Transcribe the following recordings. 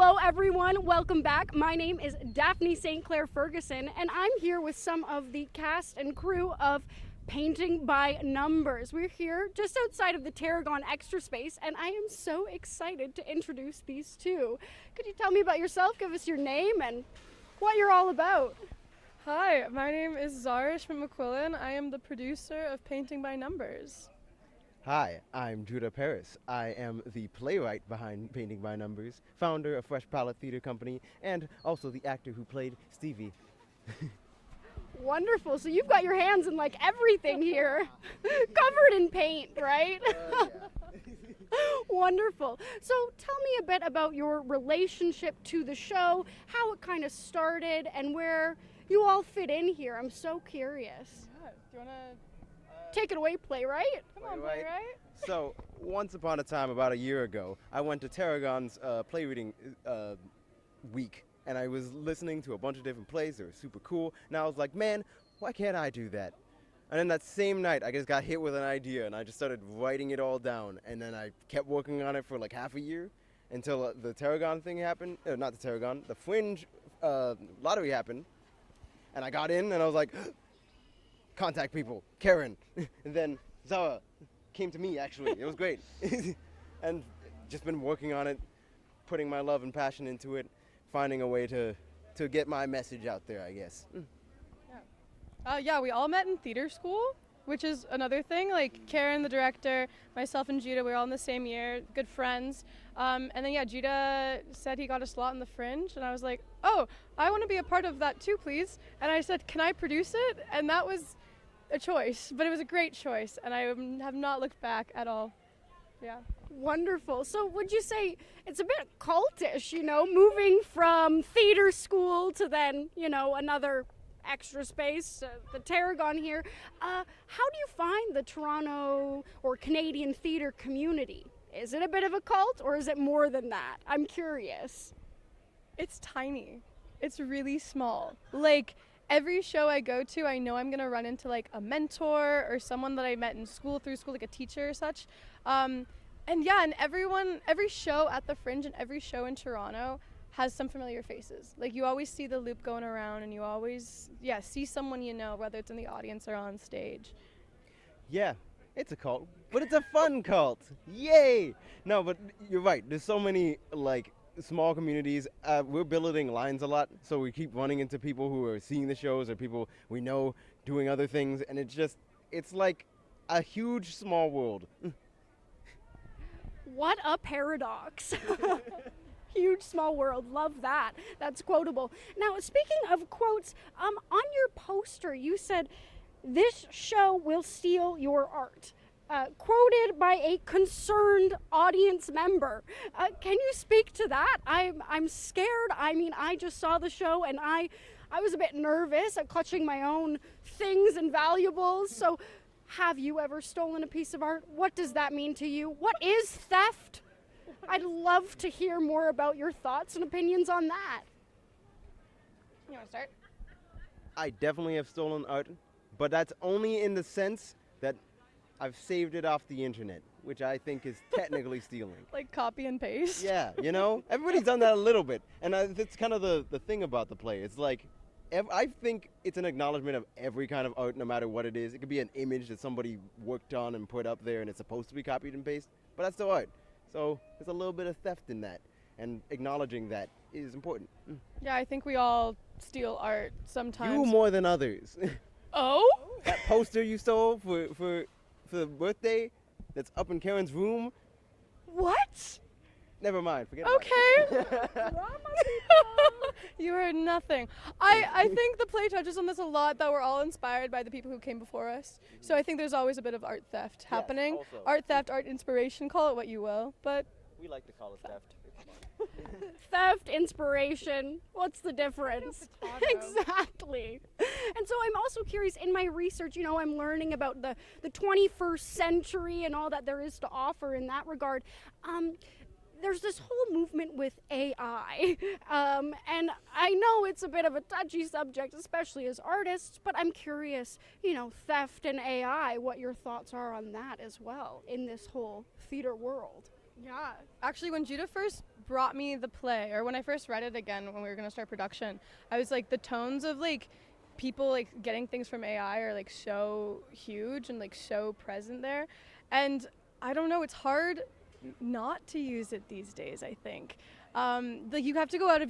Hello everyone, welcome back. My name is Daphne St. Clair Ferguson and I'm here with some of the cast and crew of Painting by Numbers. We're here just outside of the Tarragon Extra Space and I am so excited to introduce these two. Could you tell me about yourself, give us your name and what you're all about? Hi, my name is Zara Schmidt-McQuillan. I am the producer of Painting by Numbers. Hi, I'm Judah Parris. I am the playwright behind Painting by Numbers, founder of Fresh Palette Theater Company, and also the actor who played Stevie. Wonderful. So you've got your hands in like everything here, covered in paint, right? Yeah. Wonderful. So tell me a bit about your relationship to the show, how it kind of started, and where you all fit in here. I'm so curious. Yeah, do you want to... Take it away, playwright. Come on, playwright. So, once upon a time, about a year ago, I went to Tarragon's play reading week, and I was listening to a bunch of different plays. They were super cool, and I was like, man, why can't I do that? And then that same night, I just got hit with an idea, and I just started writing it all down, and then I kept working on it for like half a year until the Tarragon thing happened. Not the Tarragon, the Fringe lottery happened, and I got in, and I was like, contact people, Karen, and then Zara came to me, actually. It was great. And just been working on it, putting my love and passion into it, finding a way to get my message out there, I guess. Yeah, we all met in theater school, which is another thing. Like Karen, the director, myself and Judah, we were all in the same year, good friends. And then, Judah said he got a slot in the Fringe, and I was like, oh, I want to be a part of that too, please. And I said, can I produce it? And that was a choice, but it was a great choice, and I have not looked back at all. Yeah. Wonderful. So would you say it's a bit cultish, moving from theater school to then, another extra space, the Tarragon here. How do you find the Toronto or Canadian theater community? Is it a bit of a cult, or is it more than that? I'm curious. It's tiny. It's really small. Like, every show I go to, I know I'm going to run into like a mentor or someone that I met in school, like a teacher or such. And every show at the Fringe and every show in Toronto has some familiar faces. Like, you always see the loop going around, and you always, see someone you know, whether it's in the audience or on stage. Yeah, it's a cult, but it's a fun cult. Yay! No, but you're right. There's so many, small communities. We're building lines a lot, so we keep running into people who are seeing the shows or people we know doing other things, and it's like a huge small world. What a paradox. Huge small world. Love that. That's quotable. Now, speaking of quotes, on your poster you said, "This show will steal your art." Quoted by a concerned audience member. Can you speak to that? I'm scared. I mean, I just saw the show and I was a bit nervous at clutching my own things and valuables. So, have you ever stolen a piece of art? What does that mean to you? What is theft? I'd love to hear more about your thoughts and opinions on that. You want to start? I definitely have stolen art, but that's only in the sense that I've saved it off the internet, which I think is technically stealing. Like copy and paste? Yeah, everybody's done that a little bit. And that's kind of the thing about the play. It's like, I think it's an acknowledgement of every kind of art, no matter what it is. It could be an image that somebody worked on and put up there, and it's supposed to be copied and pasted, but that's still art. So there's a little bit of theft in that, and acknowledging that is important. Yeah, I think we all steal art sometimes. You more than others. Oh? That poster you stole for the birthday that's up in Karen's room. What? Never mind, forget about Okay. it. You heard nothing. I think the play touches on this a lot, that we're all inspired by the people who came before us. So I think there's always a bit of art theft happening. also. Art theft, art inspiration, call it what you will. But We like to call it theft. Theft, inspiration. What's the difference? Exactly. And so I'm also curious, in my research, I'm learning about the 21st century and all that there is to offer in that regard. There's this whole movement with AI, and I know it's a bit of a touchy subject, especially as artists, but I'm curious, theft and AI, what your thoughts are on that as well in this whole theater world. Yeah. Actually, when Judah first brought me the play, or when I first read it again when we were going to start production, I was like, the tones of like people like getting things from AI are like so huge and like so present there. And I don't know, it's hard not to use it these days, I think. Like you have to go out of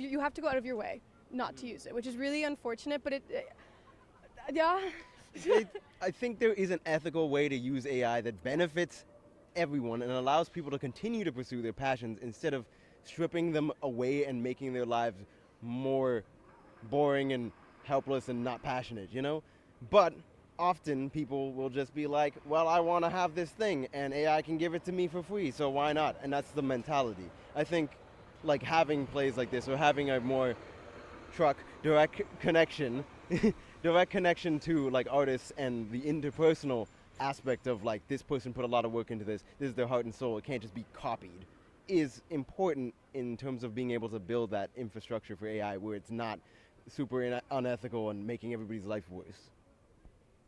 your way not to use it, which is really unfortunate, but yeah. I think there is an ethical way to use AI that benefits everyone and allows people to continue to pursue their passions instead of stripping them away and making their lives more boring and helpless and not passionate, you know? But often people will just be like, well, I want to have this thing and AI can give it to me for free, so why not? And that's the mentality. I think like having plays like this or having a more direct connection direct connection to like artists and the interpersonal aspect of like this person put a lot of work into this is their heart and soul, it can't just be copied, is important in terms of being able to build that infrastructure for AI where it's not super unethical and making everybody's life worse.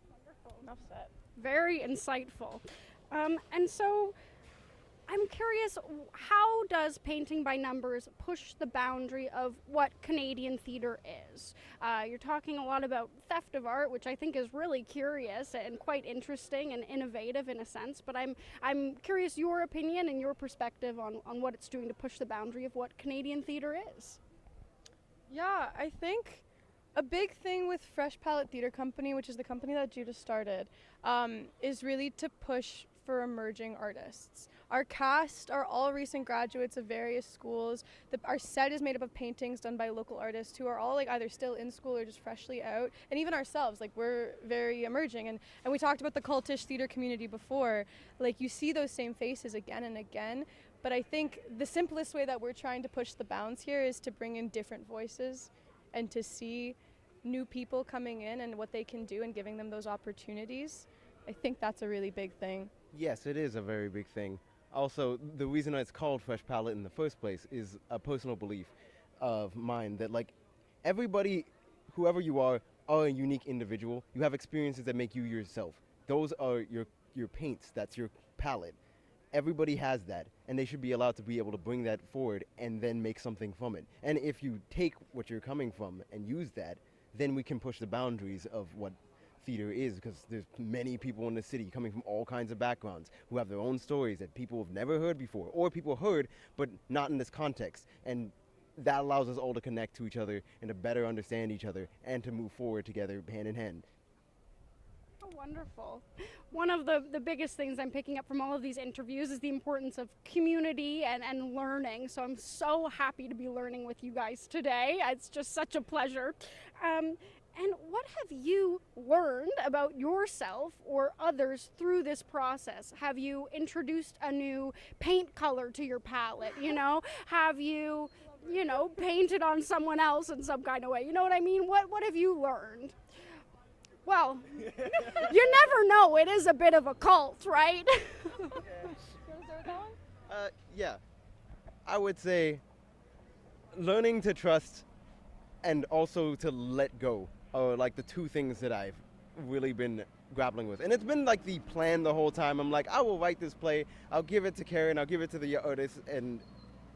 Wonderful. Enough said. Very insightful. And so I'm curious, how does Painting by Numbers push the boundary of what Canadian theatre is? You're talking a lot about theft of art, which I think is really curious and quite interesting and innovative in a sense, but I'm curious your opinion and your perspective on what it's doing to push the boundary of what Canadian theatre is. Yeah, I think a big thing with Fresh Palette Theatre Company, which is the company that Judah started, is really to push for emerging artists. Our cast are all recent graduates of various schools. Our set is made up of paintings done by local artists who are all like either still in school or just freshly out. And even ourselves, like we're very emerging. And we talked about the cultish theater community before. Like you see those same faces again and again. But I think the simplest way that we're trying to push the bounds here is to bring in different voices and to see new people coming in and what they can do and giving them those opportunities. I think that's a really big thing. Yes, it is a very big thing. Also, the reason it's called Fresh Palette in the first place is a personal belief of mine that like everybody, whoever you are a unique individual. You have experiences that make you yourself. Those are your paints, that's your palette. Everybody has that, and they should be allowed to be able to bring that forward and then make something from it. And if you take what you're coming from and use that, then we can push the boundaries of what theater is, because there's many people in the city coming from all kinds of backgrounds who have their own stories that people have never heard before, or people heard but not in this context, and that allows us all to connect to each other and to better understand each other and to move forward together hand in hand. Oh, wonderful. One of the biggest things I'm picking up from all of these interviews is the importance of community and learning, so I'm so happy to be learning with you guys today. It's just such a pleasure. And what have you learned about yourself or others through this process? Have you introduced a new paint color to your palette, you know? Have you, painted on someone else in some kind of way? You know what I mean? What have you learned? Well, you never know. It is a bit of a cult, right? Yeah. I would say learning to trust and also to let go are like the two things that I've really been grappling with. And it's been like the plan the whole time. I'm like, I will write this play, I'll give it to Karen, I'll give it to the artists, and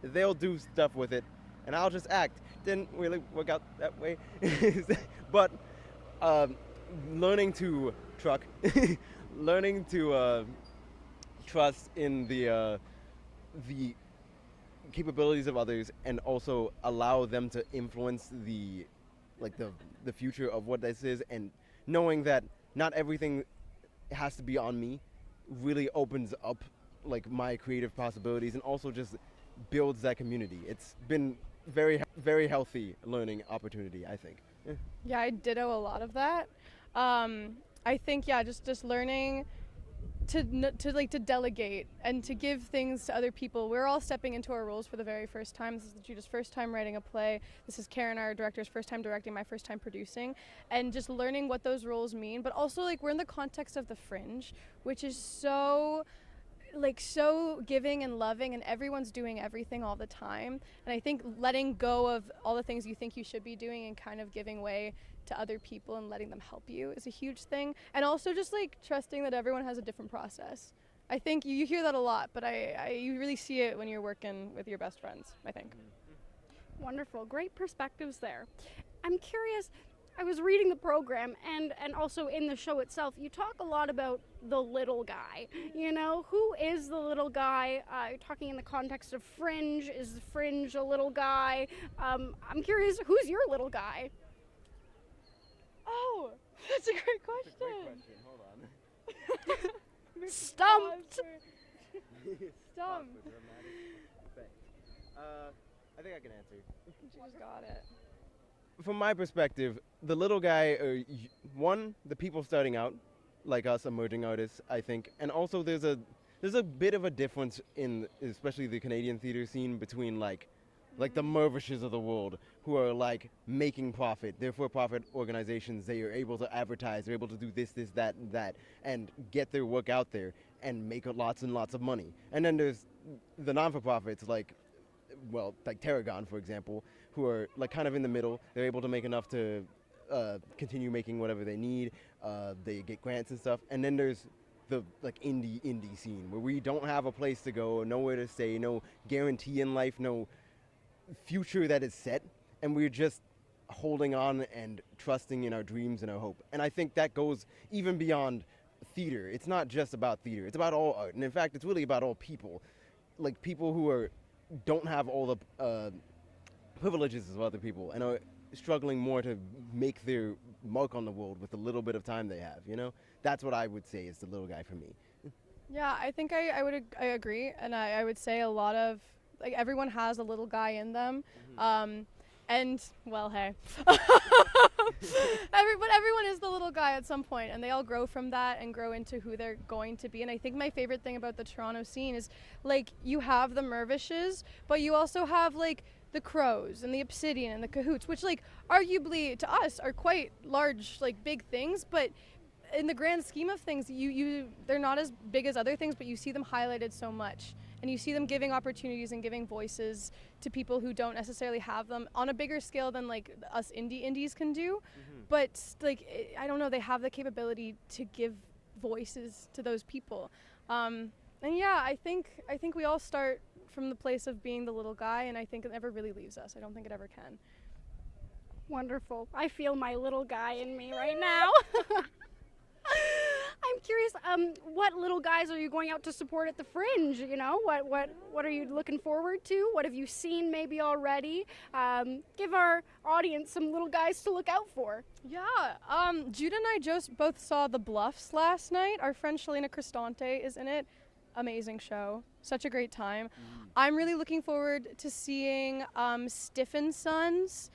they'll do stuff with it, and I'll just act. Didn't really work out that way. But learning to learning to trust in the capabilities of others, and also allow them to influence the future of what this is, and knowing that not everything has to be on me really opens up like my creative possibilities, and also just builds that community. It's been very, very healthy learning opportunity, I think. Yeah, I ditto a lot of that. I think, just learning to delegate and to give things to other people. We're all stepping into our roles for the very first time. This is Judah's first time writing a play. This is Karen, our director's first time directing, my first time producing, and just learning what those roles mean. But also, we're in the context of the Fringe, which is so giving and loving, and everyone's doing everything all the time. And I think letting go of all the things you think you should be doing and kind of giving way to other people and letting them help you is a huge thing. And also just trusting that everyone has a different process. I think you hear that a lot, but you really see it when you're working with your best friends, I think. Wonderful. Great perspectives there. I'm curious, I was reading the program and also in the show itself, you talk a lot about the little guy. You know, who is the little guy? You're talking in the context of Fringe. Is the Fringe a little guy? I'm curious, who's your little guy? Oh, that's a great question. That's a great question. Hold on. Stumped. Stumped. I think I can answer. She just got it. From my perspective, the little guy, one, the people starting out, like us emerging artists, I think, and also there's a bit of a difference in, especially the Canadian theater scene, between like the Mervishes of the world, who are like making profit. They're for-profit organizations. They are able to advertise. They're able to do this, that, and that, and get their work out there and make lots and lots of money. And then there's the non-for-profits, like Tarragon, for example, who are like kind of in the middle. They're able to make enough to continue making whatever they need. They get grants and stuff. And then there's the like indie scene, where we don't have a place to go, nowhere to stay, no guarantee in life, no future that is set, and we're just holding on and trusting in our dreams and our hope. And I think that goes even beyond theater. It's not just about theater. It's about all art. And in fact, it's really about all people. Like people who don't have all the privileges of other people and are struggling more to make their mark on the world with the little bit of time they have, you know? That's what I would say is the little guy for me. Yeah, I think I agree, and I would say a lot of, like, everyone has a little guy in them. And, well, hey. Everyone is the little guy at some point, and they all grow from that and grow into who they're going to be. And I think my favorite thing about the Toronto scene is, like, you have the Mervishes, but you also have, like, the Crows and the Obsidian and the Cahoots, which, like, arguably to us are quite large, like, big things, but in the grand scheme of things, they're not as big as other things, but you see them highlighted so much. And you see them giving opportunities and giving voices to people who don't necessarily have them on a bigger scale than like us indies can do. But like, I don't know, they have the capability to give voices to those people. And yeah, I think we all start from the place of being the little guy, and I think it never really leaves us. I don't think it ever can. Wonderful. I feel my little guy in me right now. I'm curious, what little guys are you going out to support at the Fringe? You know, what are you looking forward to? What have you seen maybe already? Give our audience some little guys to look out for. Yeah, Judah and I just both saw The Bluffs last night. Our friend Shalina Cristante is in it. Amazing show. Such a great time. I'm really looking forward to seeing Stiffen Sons.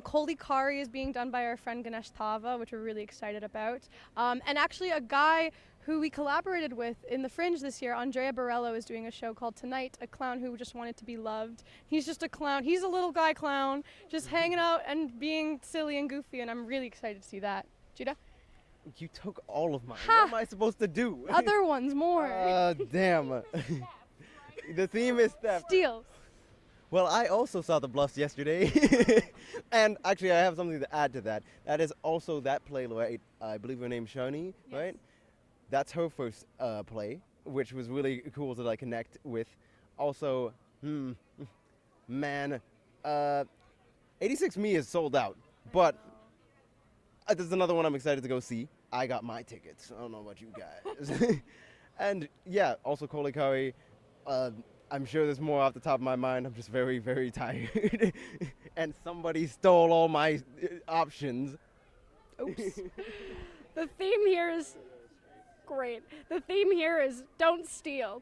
Koli Kari is being done by our friend Ganesh Thava, which we're really excited about. And actually a guy who we collaborated with in the Fringe this year, Andrea Borello, is doing a show called Tonight, a clown who just wanted to be loved. He's just a clown. He's a little guy clown, just hanging out and being silly and goofy, and I'm really excited to see that. Judah? You took all of mine. Ha! What am I supposed to do? Other ones, more. Damn. The theme is theft. Steals. Well, I also saw The Bluffs yesterday. And actually, I have something to add to that. That is also that playwright, I believe her name's Shani, right? That's her first play, which was really cool to like connect with. Also, 86 Me is sold out, but there's another one I'm excited to go see. I got my tickets. I don't know about you guys. And yeah, also Koli Kari. I'm sure there's more off the top of my mind. I'm just very, very tired. And somebody stole all my options. Oops. The theme here is great. The theme here is don't steal.